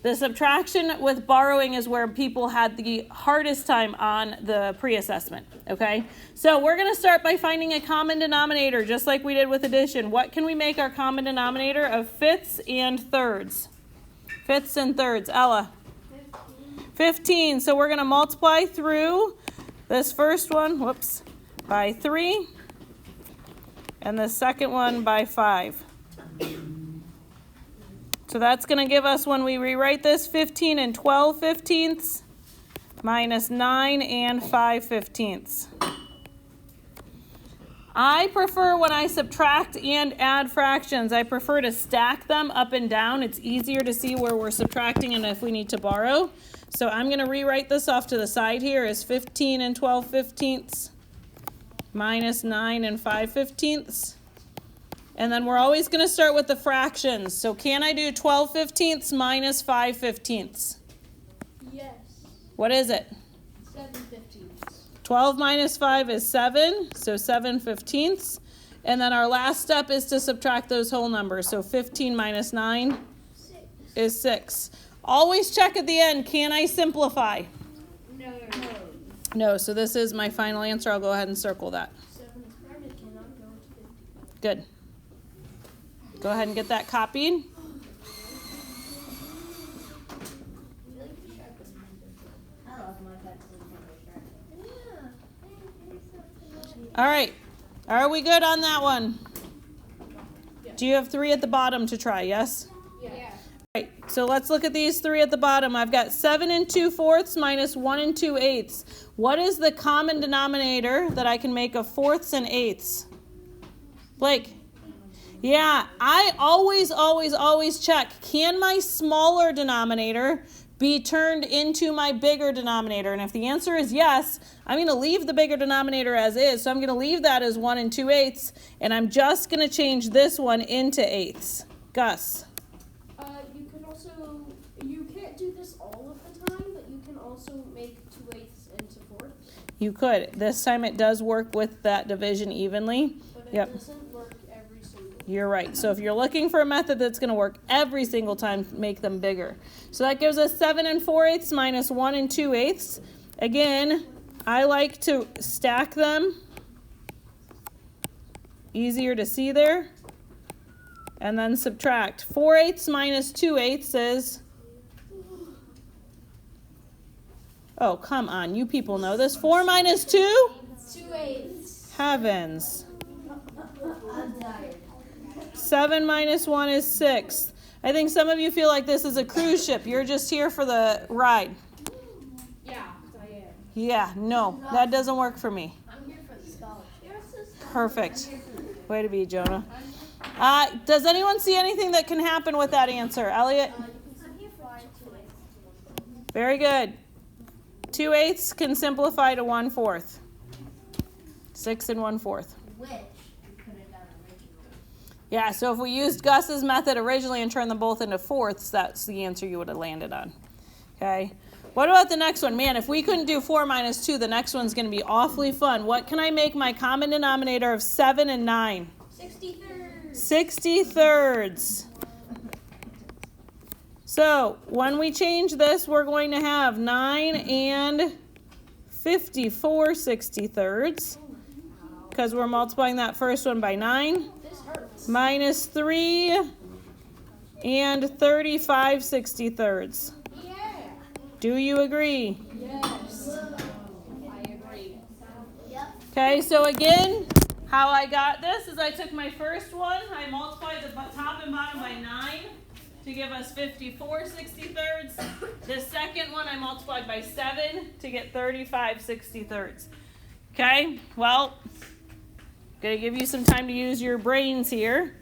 The subtraction with borrowing is where people had the hardest time on the pre-assessment, okay? So we're going to start by finding a common denominator, just like we did with addition. What can we make our common denominator of fifths and thirds? Fifths and thirds. Ella? 15. So we're going to multiply through this first one, by 3, and the second one by 5. So that's going to give us, when we rewrite this, 15 and 12 fifteenths minus 9 and 5 fifteenths. I prefer, when I subtract and add fractions, I prefer to stack them up and down. It's easier to see where we're subtracting and if we need to borrow. So I'm going to rewrite this off to the side here as 15 and 12 fifteenths minus 9 and 5 fifteenths. And then we're always going to start with the fractions. So can I do 12 fifteenths minus 5 fifteenths? Yes. What is it? 7 fifteenths. 12 minus 5 is 7, so 7 fifteenths. And then our last step is to subtract those whole numbers. So 15 minus 9 is 6. Always check at the end, can I simplify? No. No, so this is my final answer. I'll go ahead and circle that. 7 squared cannot go to 50. Good. Go ahead and get that copied. All right. Are we good on that one? Do you have 3 at the bottom to try? Yes? Yeah. All right. So let's look at these 3 at the bottom. I've got 7 and 2 fourths minus 1 and 2 eighths. What is the common denominator that I can make of fourths and eighths? Blake? Yeah, I always check. Can my smaller denominator be turned into my bigger denominator? And if the answer is yes, I'm going to leave the bigger denominator as is. So I'm going to leave that as 1 and 2 eighths. And I'm just going to change this one into eighths. Gus? You can also, you can't do this all of the time, but you can also make 2 eighths into fourths. You could. This time it does work with that division evenly. But it Yep. doesn't work every single time. You're right. So if you're looking for a method that's going to work every single time, make them bigger. So that gives us 7 and 4 eighths minus 1 and 2 eighths. Again, I like to stack them. Easier to see there. And then subtract. 4 eighths minus 2 eighths is... Oh, come on. You people know this. 4 minus 2? 2 eighths. Heavens. I'm tired. 7 minus 1 is 6. I think some of you feel like this is a cruise ship. You're just here for the ride. Yeah, I am. Yeah, no, that doesn't work for me. I'm here for the scholarship. Perfect. Way to be, Jonah. Does anyone see anything that can happen with that answer? Elliot? I'm here for 2 eighths. Very good. 2 eighths can simplify to 1/4. 6 and 1/4. Which you could have done originally. Yeah, so if we used Gus's method originally and turned them both into fourths, that's the answer you would have landed on. Okay. What about the next one? Man, if we couldn't do 4 minus 2, the next one's going to be awfully fun. What can I make my common denominator of 7 and 9? 63rd. 63rds. So when we change this, we're going to have 9 and 54 63rds. Because we're multiplying that first one by 9. This hurts. Minus 3 and 35 63rds. Yeah. Do you agree? Yes. I agree. Yep. Okay, so again, how I got this is I took my first one, I multiplied the top and bottom by 9 to give us 54 63rds. The second one I multiplied by 7 to get 35 63rds. Okay, well, going to give you some time to use your brains here.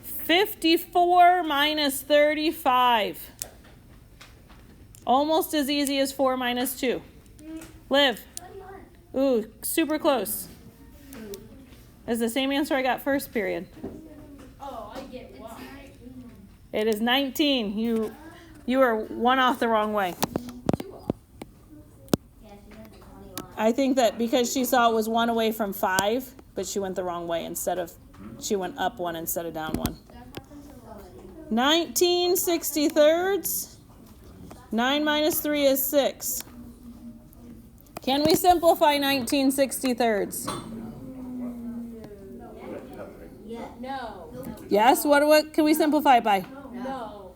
54 minus 35. Almost as easy as 4 minus 2. Liv. Ooh, super close. It's the same answer I got first period. Oh, I get why. It is 19. You are one off the wrong way. I think that because she saw it was 1 away from 5, but she went the wrong way she went up 1 instead of down 1. 19 63rds 9 minus 3 is 6. Can we simplify 19/63? No. Yes, what can we simplify it by? No.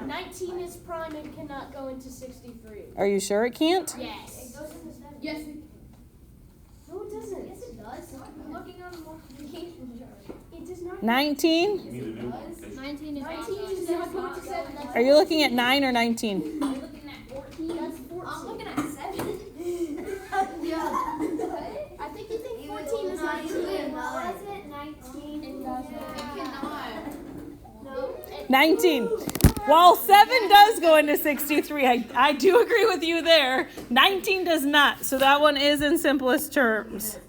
19 is prime and cannot go into 63. Are you sure it can't? Yes. Yes. No, it doesn't. Yes, it does. I'm looking on the multiplication chart. It does not. 19? 19 is not going to 7. Are you looking at 9 or 19? I'm looking at 14. That's 14. I'm looking at 7. I think you think 14 is 19. Was it 19? It doesn't. It cannot. No. 19. While 7 does go into 63, I do agree with you there. 19 does not. So that one is in simplest terms.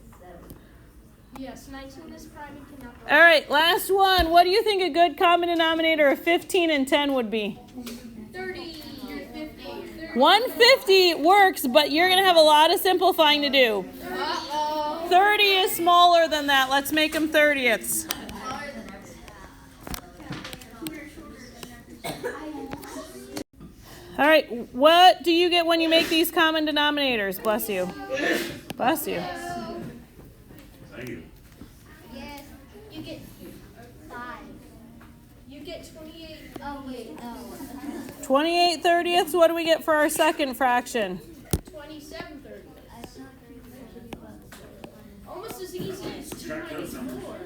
Yes, 19 is prime and cannot go. All right, last one. What do you think a good common denominator of 15 and 10 would be? 30. 50. 150 works, but you're going to have a lot of simplifying to do. 30 is smaller than that. Let's make them 30ths. All right, what do you get when you make these common denominators? Bless you. Bless you. Thank you. Yes, you get 5. You get 28. Oh, wait, no. 28 30ths, what do we get for our second fraction? 27 30. Almost as easy as 2 minus 4.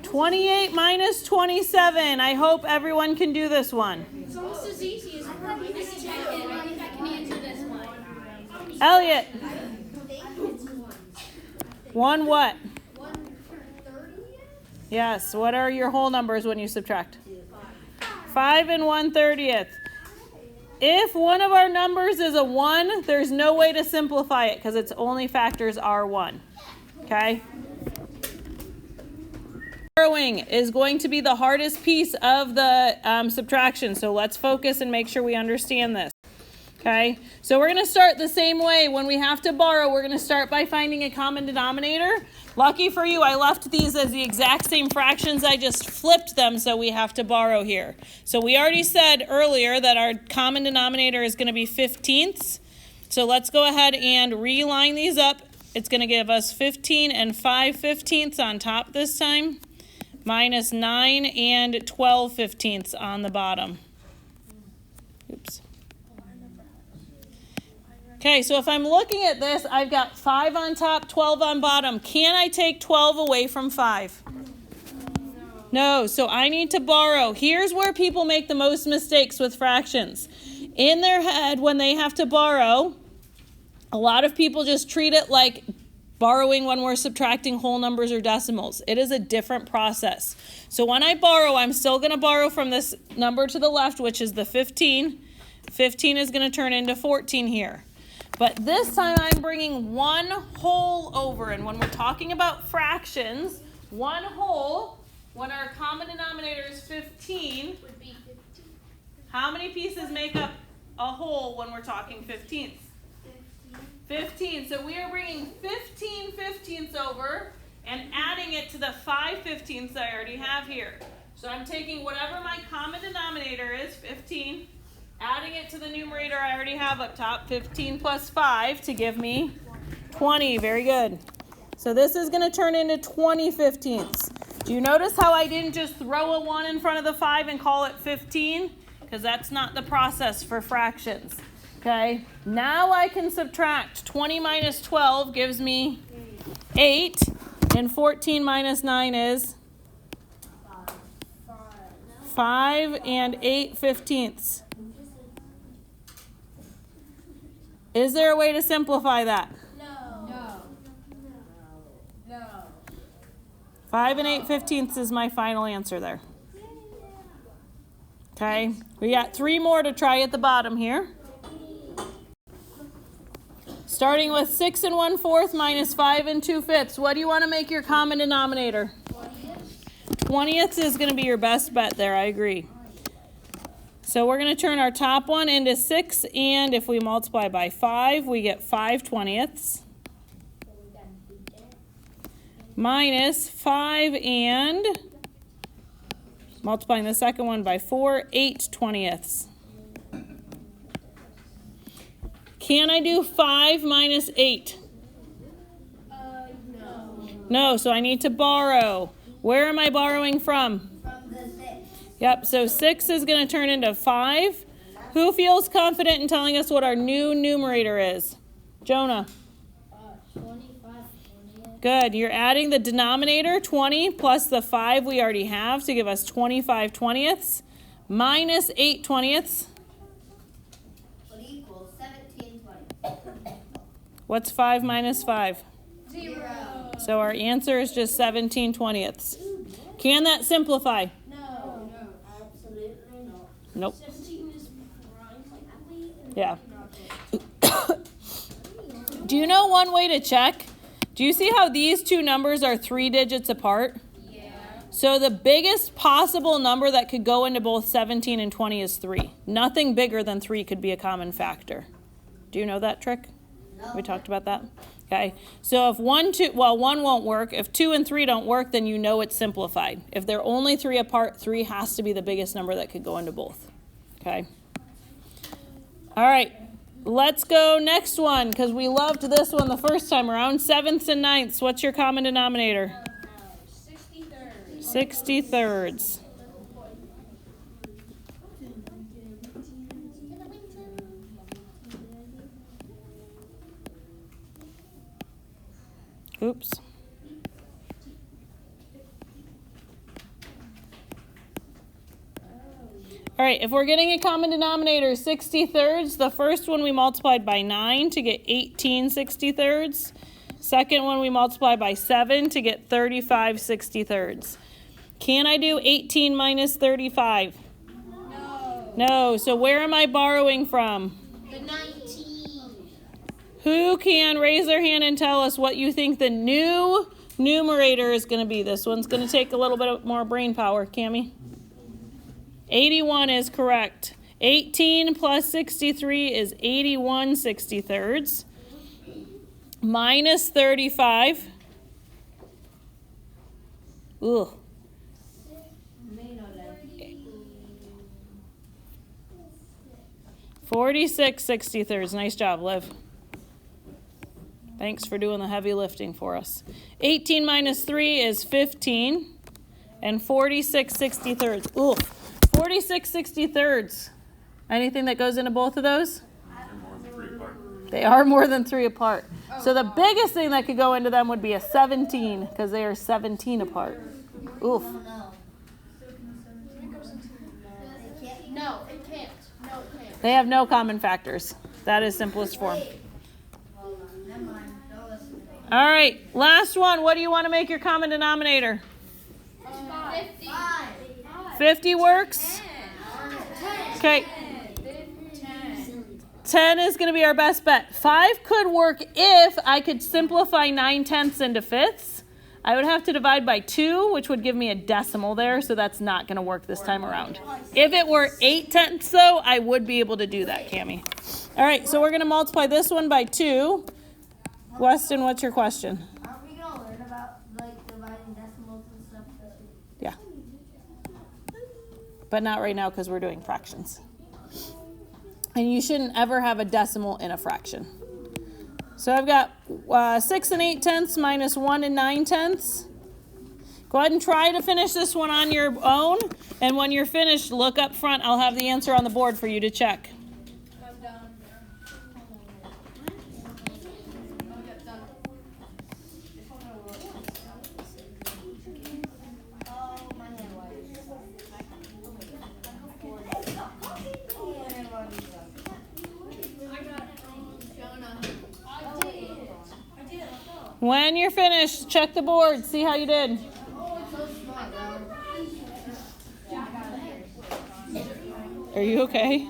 28 minus 27. I hope everyone can do this one. It's almost as easy as 4 minus 2. I think I can answer this one. Elliot. 1 what? 1/30? Yes, what are your whole numbers when you subtract? 5 and 1/30th. If one of our numbers is a 1, there's no way to simplify it because its only factors are 1. Okay? Borrowing is going to be the hardest piece of the subtraction, so let's focus and make sure we understand this. Okay, so we're going to start the same way. When we have to borrow, we're going to start by finding a common denominator. Lucky for you, I left these as the exact same fractions. I just flipped them, so we have to borrow here. So we already said earlier that our common denominator is going to be 15ths. So let's go ahead and reline these up. It's going to give us 15 and 5/15ths on top this time, minus 9 and 12/15ths on the bottom. Oops. Okay, so if I'm looking at this, I've got 5 on top, 12 on bottom. Can I take 12 away from 5? No, so I need to borrow. Here's where people make the most mistakes with fractions. In their head, when they have to borrow, a lot of people just treat it like borrowing when we're subtracting whole numbers or decimals. It is a different process. So when I borrow, I'm still going to borrow from this number to the left, which is the 15. 15 is going to turn into 14 here. But this time I'm bringing one whole over. And when we're talking about fractions, one whole, when our common denominator is 15, Would be 15. how many pieces make up a whole when we're talking 15ths? 15. So we are bringing 15 15ths over and adding it to the 5 15ths I already have here. So I'm taking whatever my common denominator is, 15, adding it to the numerator I already have up top, 15 plus 5 to give me 20. Very good. So this is going to turn into 20 15ths. Do you notice how I didn't just throw a 1 in front of the 5 and call it 15? Because that's not the process for fractions. Okay, now I can subtract. 20 minus 12 gives me 8, and 14 minus 9 is 5 and 8/15ths. Is there a way to simplify that? No. 5 and 8/15ths is my final answer there. Okay, we got 3 more to try at the bottom here. Starting with 6 and 1/4 minus 5 and 2/5. What do you want to make your common denominator? 20ths is going to be your best bet there, I agree. So we're going to turn our top one into 6, and if we multiply by 5, we get 5 20ths. Minus 5 and Multiplying the second one by 4, 8/20. Can I do 5 minus 8? No. No, so I need to borrow. Where am I borrowing from? From the 6. Yep, so 6 is going to turn into 5. Who feels confident in telling us what our new numerator is? Jonah. 25, 20. Good. You're adding the denominator, 20, plus the 5 we already have to give us 25/20 minus 8/20. What equals 17/20. What's 5 minus 5? 0. So our answer is just 17/20. Can that simplify? No. Absolutely not. Nope. 17 is prime likely. Yeah. Do you know one way to check? Do you see how these two numbers are 3 digits apart? Yeah. So the biggest possible number that could go into both 17 and 20 is 3. Nothing bigger than 3 could be a common factor. Do you know that trick? No. We talked about that? Okay. So if 1 won't work. If 2 and 3 don't work, then you know it's simplified. If they're only 3 apart, 3 has to be the biggest number that could go into both. Okay. All right. Let's go next one, because we loved this one the first time around. 7ths and 9ths. What's your common denominator? 63rd. 63rds. Oops. All right, if we're getting a common denominator, 63rds, the first one we multiplied by 9 to get 18/63. Second one we multiplied by 7 to get 35/63. Can I do 18 minus 35? No. No, so where am I borrowing from? The 19. Who can raise their hand and tell us what you think the new numerator is going to be? This one's going to take a little bit more brain power. Cammie? 81 is correct. 18 plus 63 is 81/63. Minus 35. Ugh. 46/63. Nice job, Liv. Thanks for doing the heavy lifting for us. 18 minus 3 is 15. And 46/63. Ooh. 46/63. Anything that goes into both of those? They're more than 3 apart. They are more than 3 apart. So the biggest thing that could go into them would be a 17, because they are 17 apart. Oof. Oh, no. No, it can't. No, it can't. They have no common factors. That is simplest form. Hold on. Never mind. Don't listen to me. All right, last one. What do you want to make your common denominator? 50. 5. 50 works? Okay. 10 is going to be our best bet. 5 could work if I could simplify 9/10 into fifths. I would have to divide by 2, which would give me a decimal there, so that's not going to work this time around. If it were 8/10, though, I would be able to do that, Cammie. All right, so we're going to multiply this one by 2. Weston, what's your question? Aren't we going to learn about, like, dividing decimals and stuff this week? Yeah. But not right now because we're doing fractions. And you shouldn't ever have a decimal in a fraction. So I've got 6 8/10 minus 1 9/10. Go ahead and try to finish this one on your own. And when you're finished, look up front. I'll have the answer on the board for you to check. I'm done. I'll get done. Oh, my hand wires. When you're finished, check the board. See how you did. Are you okay?